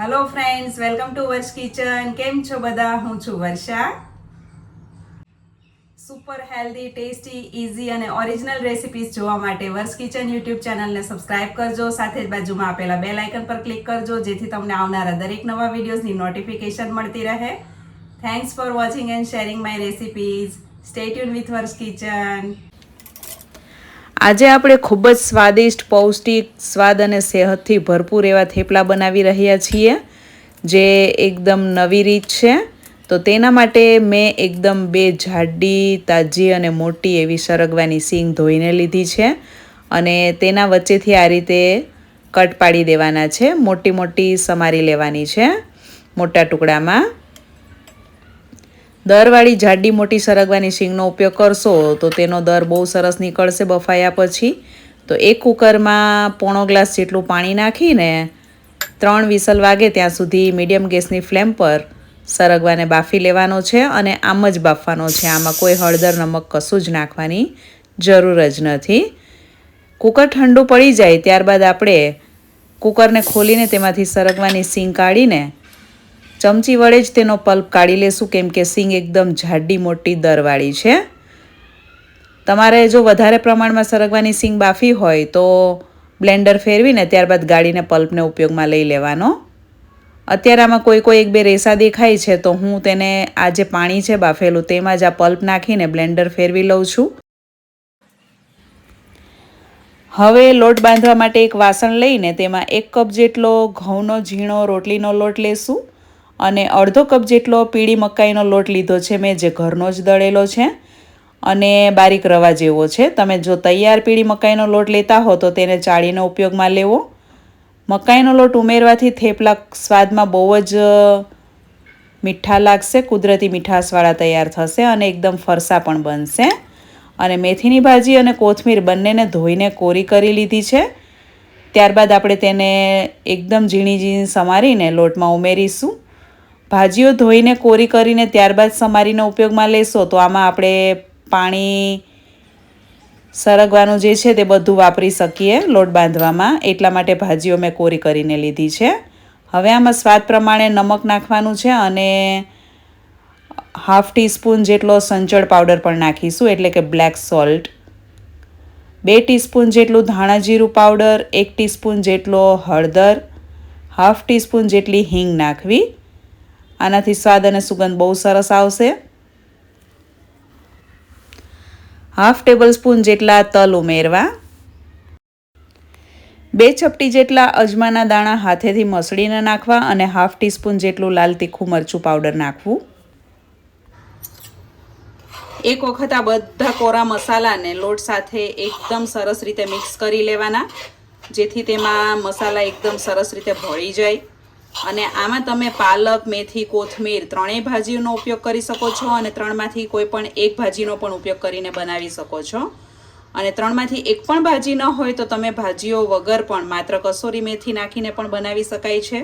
Hello friends, welcome to વર્ષ kitchen. કેમ છો બધા? હું છું વર્ષા. સુપર હેલ્ધી, ટેસ્ટી, ઇઝી અને ઓરિજિનલ રેસિપીઝ જોવા માટે વર્ષ કિચન યુટ્યુબ ચેનલને સબસ્ક્રાઇબ કરજો. સાથે જ બાજુમાં આપેલા બેલ આઇકન પર ક્લિક કરજો, જેથી તમને આવનારા દરેક નવા વિડીયોઝની નોટિફિકેશન મળતી રહે. Thanks for watching and sharing my recipes. Stay tune with વર્ષ કિચન. આજે આપણે ખૂબ જ સ્વાદિષ્ટ, પૌષ્ટિક, સ્વાદ અને સેહતથી ભરપૂર એવા થેપલા બનાવી રહ્યા છીએ, જે એકદમ નવી રીત છે. તો તેના માટે મેં એકદમ 2 જાડી, તાજી અને મોટી એવી સરગવાની સિંગ ધોઈને લીધી છે અને તેના વચ્ચેથી આ રીતે કટ પાડી દેવાના છે. મોટી મોટી સમારી લેવાની છે મોટા ટુકડામાં. દરવાળી જાડી મોટી સરગવાની સિંગનો ઉપયોગ કરશો તો તેનો દર બહુ સરસ નીકળશે બફાયા પછી. તો એક કુકરમાં પોણો ગ્લાસ જેટલું પાણી નાખીને 3 વિસલ વાગે ત્યાં સુધી મીડિયમ ગેસની ફ્લેમ પર સરગવાને બાફી લેવાનો છે અને આમ જ બાફવાનો છે. આમાં કોઈ હળદર, નમક કશું જ નાખવાની જરૂર જ નથી. કુકર ઠંડુ પડી જાય ત્યારબાદ આપણે કુકરને ખોલીને તેમાંથી સરગવાની સિંગ કાઢીને ચમચી વડે જ તેનો પલ્પ કાઢી લેશું, કેમ કે સિંગ એકદમ જાડી મોટી દરવાળી છે. તમારે જો વધારે પ્રમાણમાં સરગવાની સિંગ બાફી હોય તો બ્લેન્ડર ફેરવીને ત્યારબાદ ગાળીને પલ્પને ઉપયોગમાં લઈ લેવાનો. અત્યારે આમાં કોઈ એક બે રેસા દેખાય છે, તો હું તેને આ જે પાણી છે બાફેલું તેમાં જ આ પલ્પ નાખીને બ્લેન્ડર ફેરવી લઉં છું. હવે લોટ બાંધવા માટે એક વાસણ લઈને તેમાં 1 કપ જેટલો ઘઉંનો ઝીણો રોટલીનો લોટ લેશું અને અડધો કપ જેટલો પીળી મકાઈનો લોટ લીધો છે મેં, જે ઘરનો જ દળેલો છે અને બારીક રવા જેવો છે. તમે જો તૈયાર પીળી મકાઈનો લોટ લેતા હો તો તેને ચાળીને ઉપયોગમાં લેવો. મકાઈનો લોટ ઉમેરવાથી થેપલા સ્વાદમાં બહુ જ મીઠા લાગશે, કુદરતી મીઠાશવાળા તૈયાર થશે અને એકદમ ફરસા પણ બનશે. અને મેથીની ભાજી અને કોથમીર બંનેને ધોઈને કોરી કરી લીધી છે. ત્યારબાદ આપણે તેને એકદમ ઝીણી ઝીણી સમારીને લોટમાં ઉમેરીશું. ભાજીઓ ધોઈને કોરી કરીને ત્યારબાદ સમારીને ઉપયોગમાં લેશો તો આમાં આપણે પાણી સરગવાનું જે છે તે બધું વાપરી શકીએ લોટ બાંધવામાં. એટલા માટે ભાજીઓ મેં કોરી કરીને લીધી છે. હવે આમાં સ્વાદ પ્રમાણે નમક નાખવાનું છે અને 1/2 ટીસ્પૂન જેટલો સંચળ પાવડર પણ નાખીશું, એટલે કે બ્લેક સોલ્ટ. 2 ટીસ્પૂન જેટલું ધાણા જીરું પાવડર, 1 ટીસ્પૂન જેટલો હળદર, 1/2 ટીસ્પૂન જેટલી હિંગ નાખવી. આનાથી સ્વાદ અને સુગંધ બહુ સરસ આવશે. 1/2 ટેબલસ્પૂન જેટલા તલ ઉમેરવા. 2 ચપટી જેટલા અજમાના દાણા હાથેથી મસળીને નાખવા અને 1/2 ટીસ્પૂન જેટલું લાલ તીખું મરચું પાવડર નાખવું. એક વખત આ બધા કોરા મસાલાને લોટ સાથે એકદમ સરસ રીતે મિક્સ કરી લેવાના, જેથી તેમાં મસાલા એકદમ સરસ રીતે ભળી જાય. અને આમાં તમે પાલક, મેથી, કોથમીર ત્રણેય ભાજીનો ઉપયોગ કરી શકો છો અને 3માંથી કોઈ પણ એક ભાજીનો પણ ઉપયોગ કરીને બનાવી શકો છો. અને 3માંથી એક પણ ભાજી ન હોય તો તમે ભાજીઓ વગર પણ માત્ર કસૂરી મેથી નાખીને પણ બનાવી શકાય છે.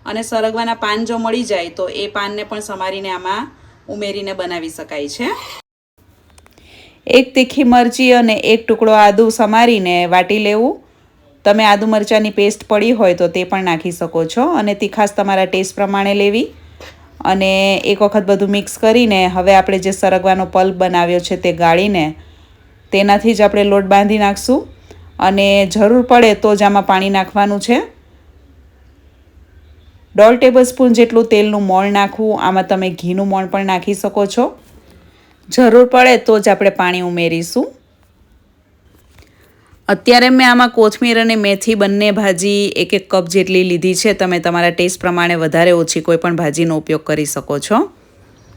અને સરગવાના પાન જો મળી જાય તો એ પાનને પણ સમારીને આમાં ઉમેરીને બનાવી શકાય છે. 1 તીખી મરચી અને 1 ટુકડો આદું સમારીને વાટી લેવું. તમે આદુ મરચાંની પેસ્ટ પડી હોય તો તે પણ નાખી શકો છો અને તીખાશ તમારા ટેસ્ટ પ્રમાણે લેવી. અને એક વખત બધું મિક્સ કરીને હવે આપણે જે સરગવાનો પલ્પ બનાવ્યો છે તે ગાળીને તેનાથી જ આપણે લોટ બાંધી નાખશું. અને જરૂર પડે તો જ આમાં પાણી નાખવાનું છે. 1/2 ટેબલસ્પૂન જેટલું તેલનું મોણ નાખવું. આમાં તમે ઘીનું મોણ પણ નાખી શકો છો. જરૂર પડે તો જ આપણે પાણી ઉમેરીશું. અત્યારે મેં આમાં કોથમીર અને મેથી બંને ભાજી 1 કપ જેટલી લીધી છે. તમે તમારા ટેસ્ટ પ્રમાણે વધારે ઓછી કોઈ પણ ભાજીનો ઉપયોગ કરી શકો છો.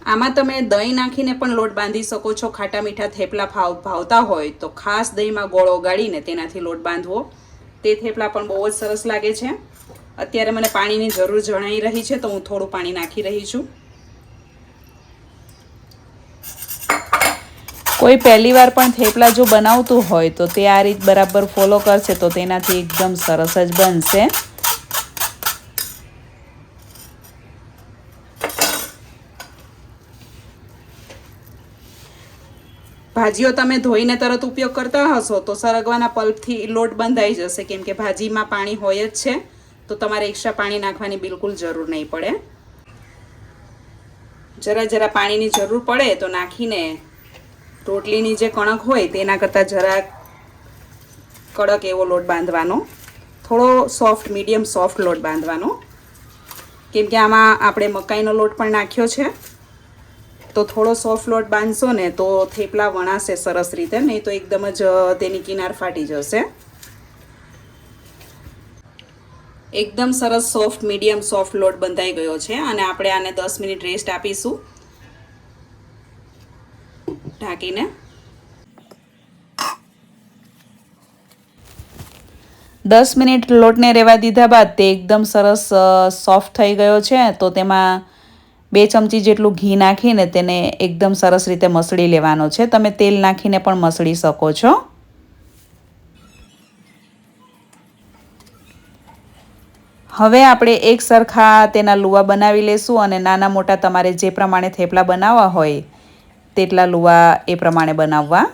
આમાં તમે દહીં નાખીને પણ લોટ બાંધી શકો છો. ખાટા મીઠા થેપલા ભાવતા હોય તો ખાસ દહીંમાં ગોળ ઓગાળીને તેનાથી લોટ બાંધવો. તે થેપલા પણ બહુ જ સરસ લાગે છે. અત્યારે મને પાણીની જરૂર જણાઈ રહી છે તો હું થોડું પાણી નાખી રહી છું. કોઈ પહેલી વાર પણ થેપલા જો બનાવતું હોય તો તે આ રીત બરાબર ફોલો કરશે તો તેનાથી એકદમ સરસ જ બનશે. ભાજીઓ તમે ધોઈને તરત ઉપયોગ કરતા હશો તો સરગવાના પલ્પથી લોટ બંધાઈ જશે, કેમ કે ભાજીમાં પાણી હોય જ છે. તો તમારે એક્સ્ટ્રા પાણી નાખવાની બિલકુલ જરૂર નહીં પડે. જરા પાણીની જરૂર પડે તો નાખીને રોટલીની જે કણક હોય તેના કરતાં જરા કડક એવો લોટ બાંધવાનો, થોડો સોફ્ટ, મીડિયમ સોફ્ટ લોટ બાંધવાનો, કેમ કે આમાં આપણે મકાઈનો લોટ પણ નાખ્યો છે. તો થોડો સોફ્ટ લોટ બાંધશો ને તો થેપલા વણાશે સરસ રીતે, નહીં તો એકદમ જ તેની કિનાર ફાટી જશે. એકદમ સરસ સોફ્ટ, મીડિયમ સોફ્ટ લોટ બંધાઈ ગયો છે અને આપણે આને 10 મિનિટ રેસ્ટ આપીશું ઢાંકીને. 10 મિનિટ લોટને રહેવા દીધા બાદ તે એકદમ સરસ સોફ્ટ થઈ ગયો છે. તો તેમાં 2 ચમચી જેટલું ઘી નાખીને તેને એકદમ સરસ રીતે મસળી લેવાનો છે. તમે તેલ નાખીને પણ મસળી શકો છો. હવે આપણે એક સરખા તેના લુવા બનાવી લેશું અને નાના મોટા તમારે જે પ્રમાણે થેપલા બનાવવા હોય તેટલા લુવા એ પ્રમાણે બનાવવા.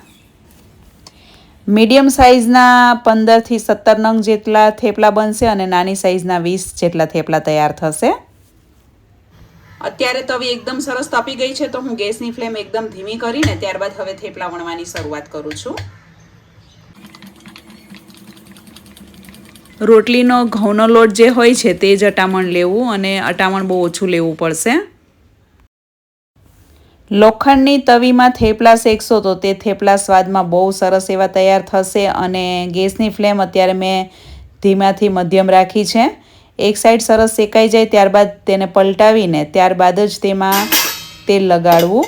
મીડિયમ સાઇઝના 15થી 17 નંગ જેટલા થેપલા બનશે અને નાની સાઇઝના 20 જેટલા થેપલા તૈયાર થશે. અત્યારે તવી એકદમ સરસ તપી ગઈ છે તો હું ગેસની ફ્લેમ એકદમ ધીમી કરીને ત્યારબાદ હવે થેપલા વણવાની શરૂઆત કરું છું. રોટલીનો ઘઉંનો લોટ જે હોય છે તે જ અટામણ લેવું અને અટામણ બહુ ઓછું લેવું પડશે. લોખંડની તવીમાં થેપલા શેકશો તો તે થેપલા સ્વાદમાં બહુ સરસ એવા તૈયાર થશે. અને ગેસની ફ્લેમ અત્યારે મેં ધીમાથી મધ્યમ રાખી છે. એક સાઈડ સરસ શેકાઈ જાય ત્યારબાદ તેને પલટાવીને ત્યારબાદ જ તેમાં તેલ લગાડવું.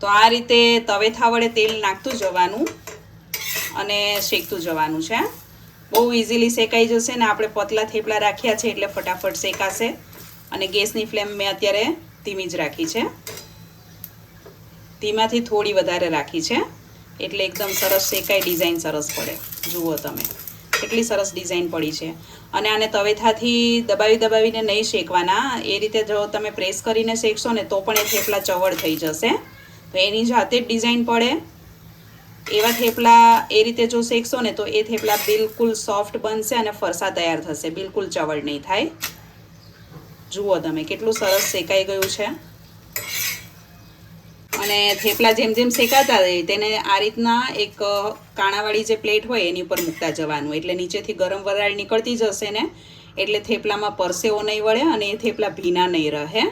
તો આ રીતે તવેથા વડે તેલ નાખતું જવાનું અને શેકતું જવાનું છે. બહુ ઇઝીલી શેકાઈ જશે ને આપણે પતલા થેપલા રાખ્યા છે એટલે ફટાફટ શેકાશે. અને ગેસની ફ્લેમ મેં અત્યારે ધીમી જ રાખી છે, ધીમાથી થોડી વધારે રાખી છે એટલે એકદમ સરસ શેકાઈ, ડિઝાઇન સરસ પડે. જુઓ તમે કેટલી સરસ ડિઝાઇન પડી છે. અને આને તવેથાથી દબાવીને નહીં શેકવાના. એ રીતે જો તમે પ્રેસ કરીને શેકશો ને તો પણ એ થેપલા ચવડ થઈ જશે. તો એની જાતે જ ડિઝાઇન પડે એવા થેપલા એ રીતે જો શેકશો ને તો એ થેપલા બિલકુલ સોફ્ટ બનશે અને ફરસા તૈયાર થશે, બિલકુલ ચવડ નહીં થાય. જુઓ તમે કેટલું સરસ શેકાઈ ગયું છે. અને થેપલા જેમ જેમ શેકાતા રહે તેને આ રીતના એક કાણાવાળી જે પ્લેટ હોય એની ઉપર મૂકતા જવાનું, એટલે નીચેથી ગરમ વરાળ નીકળતી જશે ને એટલે થેપલામાં પરસેવો નહીં વળે અને એ થેપલા ભીના નહીં રહે.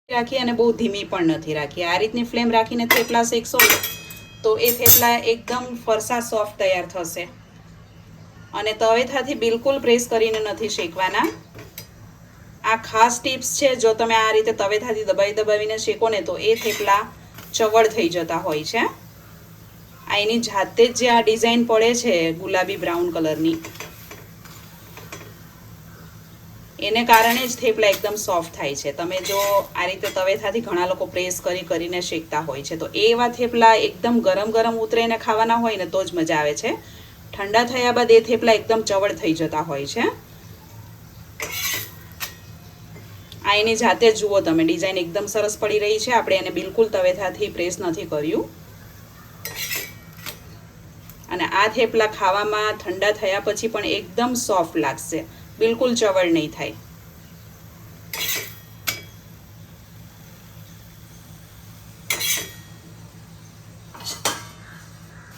રાખી અને બહુ ધીમી પણ નથી રાખી. આ રીતની ફ્લેમ રાખીને થેપલા શેકશો તો એ થેપલા એકદમ ફરસા સોફ્ટ તૈયાર થશે. અને તવેથાથી બિલકુલ પ્રેસ કરીને નથી શેકવાના. આ ખાસ ટિપ્સ છે. જો તમે આ રીતે તવેથાથી દબાવીને શેકો ને તો એ થેપલા ચવડ થઈ જતા હોય છે. આ એની જાતે જ જે આ ડિઝાઇન પડે છે ગુલાબી બ્રાઉન કલરની, એને કારણે જ થેપલા એકદમ સોફ્ટ થાય છે. તમે જો આ રીતે તવેથાથી ઘણા લોકો પ્રેસ કરીને શેકતા હોય છે તો એવા થેપલા એકદમ ગરમ ઉતરીને ખાવાના હોય ને તો જ મજા આવે છે. ઠંડા થયા બાદ એ થેપલા એકદમ ચવડ થઈ જતા હોય છે. આ એની જાતે જ જુઓ તમે ડિઝાઇન એકદમ સરસ પડી રહી છે. આપણે એને બિલકુલ તવેથાથી પ્રેસ નથી કર્યું. અને આ થેપલા ખાવામાં ઠંડા થયા પછી પણ એકદમ સોફ્ટ લાગશે, બિલકુલ ચવડ નહીં થાય.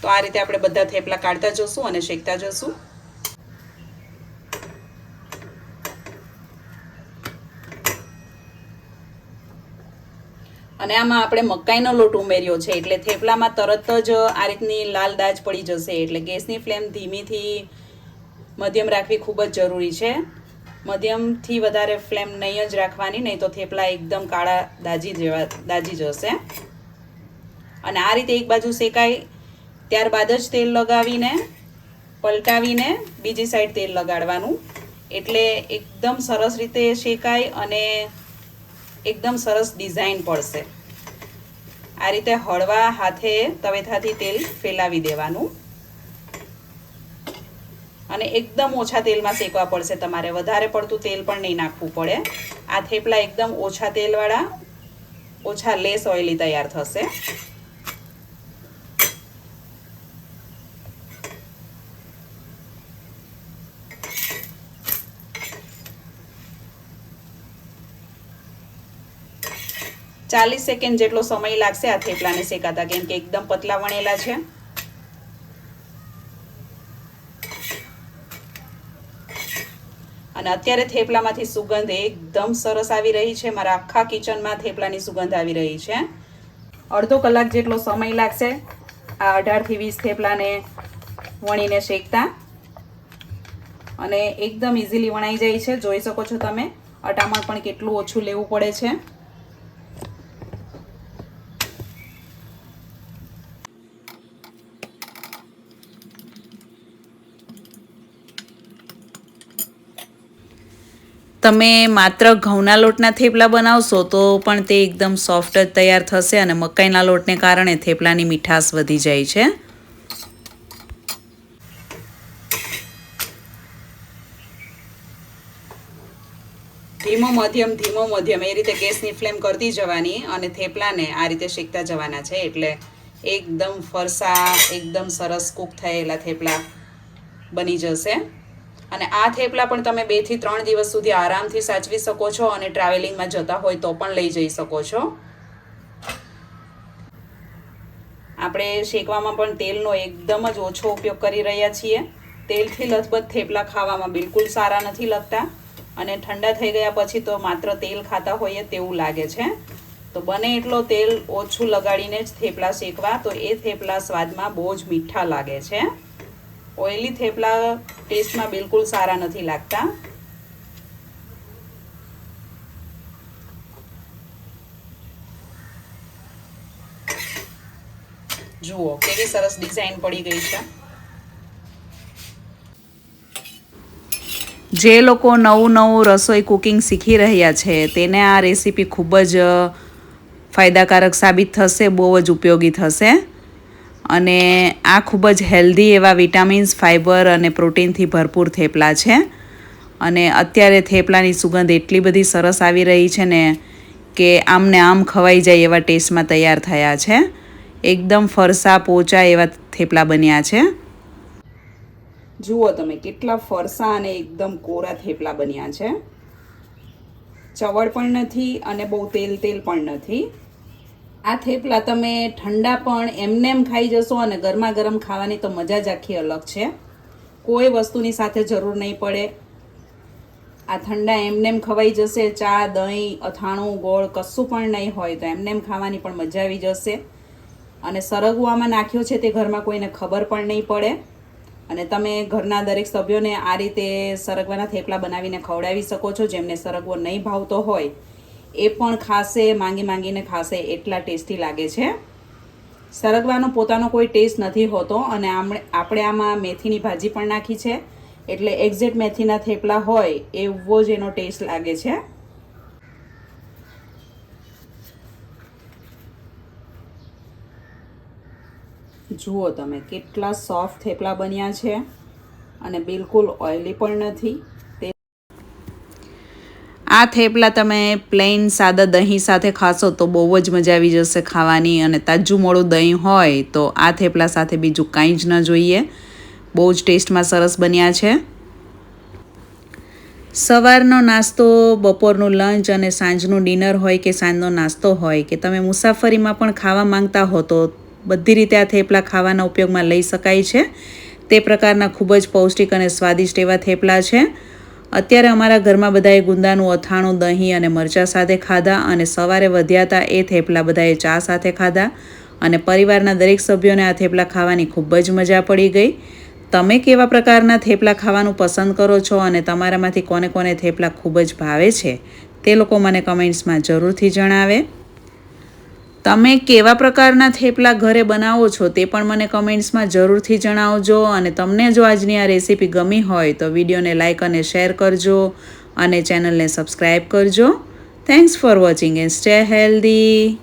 તો આ રીતે આપણે બધા થેપલા કાઢતા જશું અને શેકતા જશું. અને આમાં આપણે મકાઈનો લોટ ઉમેર્યો છે એટલે થેપલામાં તરત જ આ રીતની લાલ દાજ પડી જશે. એટલે ગેસની ફ્લેમ ધીમીથી મધ્યમ રાખવી ખૂબ જ જરૂરી છે. મધ્યમથી વધારે ફ્લેમ નહીં જ રાખવાની, નહીં તો થેપલા એકદમ કાળા દાજી જશે. અને આ રીતે એક બાજુ શેકાય ત્યારબાદ જ તેલ લગાવીને પલટાવીને બીજી સાઈડ તેલ લગાડવાનું, એટલે એકદમ સરસ રીતે શેકાય અને એકદમ સરસ ડિઝાઇન પડશે. આ રીતે હળવા હાથે તવેથાથી તેલ ફેલાવી દેવાનું અને એકદમ ઓછા તેલમાં શેકવા પડશે. તમારે વધારે પડતું તેલ પણ નહીં નાખવું પડે. આ થેપલા એકદમ ઓછા તેલવાળા, ઓછા લેસ ઓઇલી તૈયાર થશે. 40 સેકન્ડ જેટલો સમય લાગશે આ થેપલાને શેકાતા, કેમ કે એકદમ પતલા વણેલા છે. અને અત્યારે થેપલામાંથી સુગંધ એકદમ સરસ આવી રહી છે. મારા આખા કિચનમાં થેપલાની સુગંધ આવી રહી છે. અડધો કલાક જેટલો સમય લાગશે આ 18 થી 20 થેપલાને વણીને શેકતા. અને એકદમ ઇઝીલી વણાઈ જાય છે. જોઈ શકો છો તમે, અટામણ પણ કેટલું ઓછું લેવું પડે છે. તમે માત્ર ઘઉંના લોટના થેપલા બનાવશો તો પણ તે એકદમ સોફ્ટ જ તૈયાર થશે અને મકાઈના લોટને કારણે થેપલાની મીઠાશ વધી જાય છે. ધીમો મધ્યમ એ રીતે ગેસની ફ્લેમ કરતી જવાની અને થેપલાને આ રીતે શેકતા જવાના છે. એટલે એકદમ ફરસા, એકદમ સરસ કૂક થયેલા થેપલા બની જશે. અને આ થેપલા પણ તમે 2 થી 3 દિવસ સુધી આરામથી સાચવી શકો છો અને ટ્રાવેલિંગમાં જતા હોય તો પણ લઈ જઈ શકો છો. આપણે શેકવામાં પણ તેલનો એકદમ જ ઓછો ઉપયોગ કરી રહ્યા છીએ. તેલથી લથબથ થેપલા ખાવામાં બિલકુલ સારા નથી લાગતા અને ઠંડા થઈ ગયા પછી તો માત્ર તેલ ખાતા હોઈએ તેવું લાગે છે. તો બને એટલો તેલ ઓછું લગાડીને જ થેપલા શેકવા, તો એ થેપલા સ્વાદમાં બહુ જ મીઠા લાગે છે. ઓઇલી થેપલા ટેસ્ટમાં બિલકુલ સારા નથી લાગતા. જુઓ કેવી સરસ ડિઝાઇન પડી ગઈ છે. જે લોકો નવું રસોઈ કુકિંગ શીખી રહ્યા છે તેને આ રેસીપી ખૂબ જ ફાયદાકારક સાબિત થશે, બહુ જ ઉપયોગી થશે. અને આ ખૂબ જ હેલ્ધી એવા વિટામિન્સ, ફાઇબર અને પ્રોટીનથી ભરપૂર થેપલા છે. અને અત્યારે થેપલાની સુગંધ એટલી બધી સરસ આવી રહી છે ને કે આમને આમ ખવાઈ જાય એવા ટેસ્ટમાં તૈયાર થયા છે. એકદમ ફરસા પોચા એવા થેપલા બન્યા છે. જુઓ તમે કેટલા ફરસા અને એકદમ કોરા થેપલા બન્યા છે. ચવડ પણ નથી અને બહુ તેલ પણ નથી. આ થેપલા તમે ઠંડા પણ એમને ખાઈ જશો અને ગરમા ગરમ ખાવાની તો મજા જ આખી અલગ છે. કોઈ વસ્તુની સાથે જરૂર નહીં પડે. આ ઠંડા એમને ખવાઈ જશે. ચા, દહીં, અથાણું, ગોળ કશું પણ નહીં હોય તો એમને ખાવાની પણ મજા આવી જશે. અને સરગવામાં નાખ્યો છે તે ઘરમાં કોઈને ખબર પણ નહીં પડે. અને તમે ઘરના દરેક સભ્યોને આ રીતે સરગવાના થેપલા બનાવીને ખવડાવી શકો છો. જેમને સરગવો નહીં ભાવતો હોય એ પણ ખાશે, માંગીને ખાશે, એટલા ટેસ્ટી લાગે છે. સરગવાનો પોતાનો કોઈ ટેસ્ટ નથી હોતો અને આપણે આમાં મેથીની ભાજી પણ નાખી છે એટલે એક્ઝેક્ટ મેથીના થેપલા હોય એવો જ એનો ટેસ્ટ લાગે છે. જુઓ તમે કેટલા સોફ્ટ થેપલા બન્યા છે અને બિલકુલ ઓઇલી પણ નથી. આ થેપલા તમે પ્લેન સાદા દહીં સાથે ખાશો તો બહુ જ મજા આવી જશે ખાવાની. અને તાજું મોળું દહીં હોય તો આ થેપલા સાથે બીજું કાંઈ જ ન જોઈએ. બહુ જ ટેસ્ટમાં સરસ બન્યા છે. સવારનો નાસ્તો, બપોરનું લંચ અને સાંજનું ડિનર હોય કે સાંજનો નાસ્તો હોય કે તમે મુસાફરીમાં પણ ખાવા માંગતા હો તો બધી રીતે આ થેપલા ખાવાના ઉપયોગમાં લઈ શકાય છે. તે પ્રકારના ખૂબ જ પૌષ્ટિક અને સ્વાદિષ્ટ એવા થેપલા છે. અત્યારે અમારા ઘરમાં બધાએ ગુંદાનું અથાણું, દહીં અને મરચાં સાથે ખાધા અને સવારે વધ્યા હતા એ થેપલા બધાએ ચા સાથે ખાધા અને પરિવારના દરેક સભ્યોને આ થેપલા ખાવાની ખૂબ જ મજા પડી ગઈ. તમે કેવા પ્રકારના થેપલા ખાવાનું પસંદ કરો છો અને તમારામાંથી કોને કોને થેપલા ખૂબ જ ભાવે છે તે લોકો મને કમેન્ટ્સમાં જરૂરથી જણાવે. તમે કેવા પ્રકારના થેપલા ઘરે બનાવો છો તે પણ મને કમેન્ટ્સમાં જરૂરથી જણાવજો. અને તમને જો આજની આ રેસીપી ગમી હોય તો વિડીયોને લાઇક અને શેર કરજો અને ચેનલને સબસ્ક્રાઈબ કરજો. Thanks for watching and stay healthy.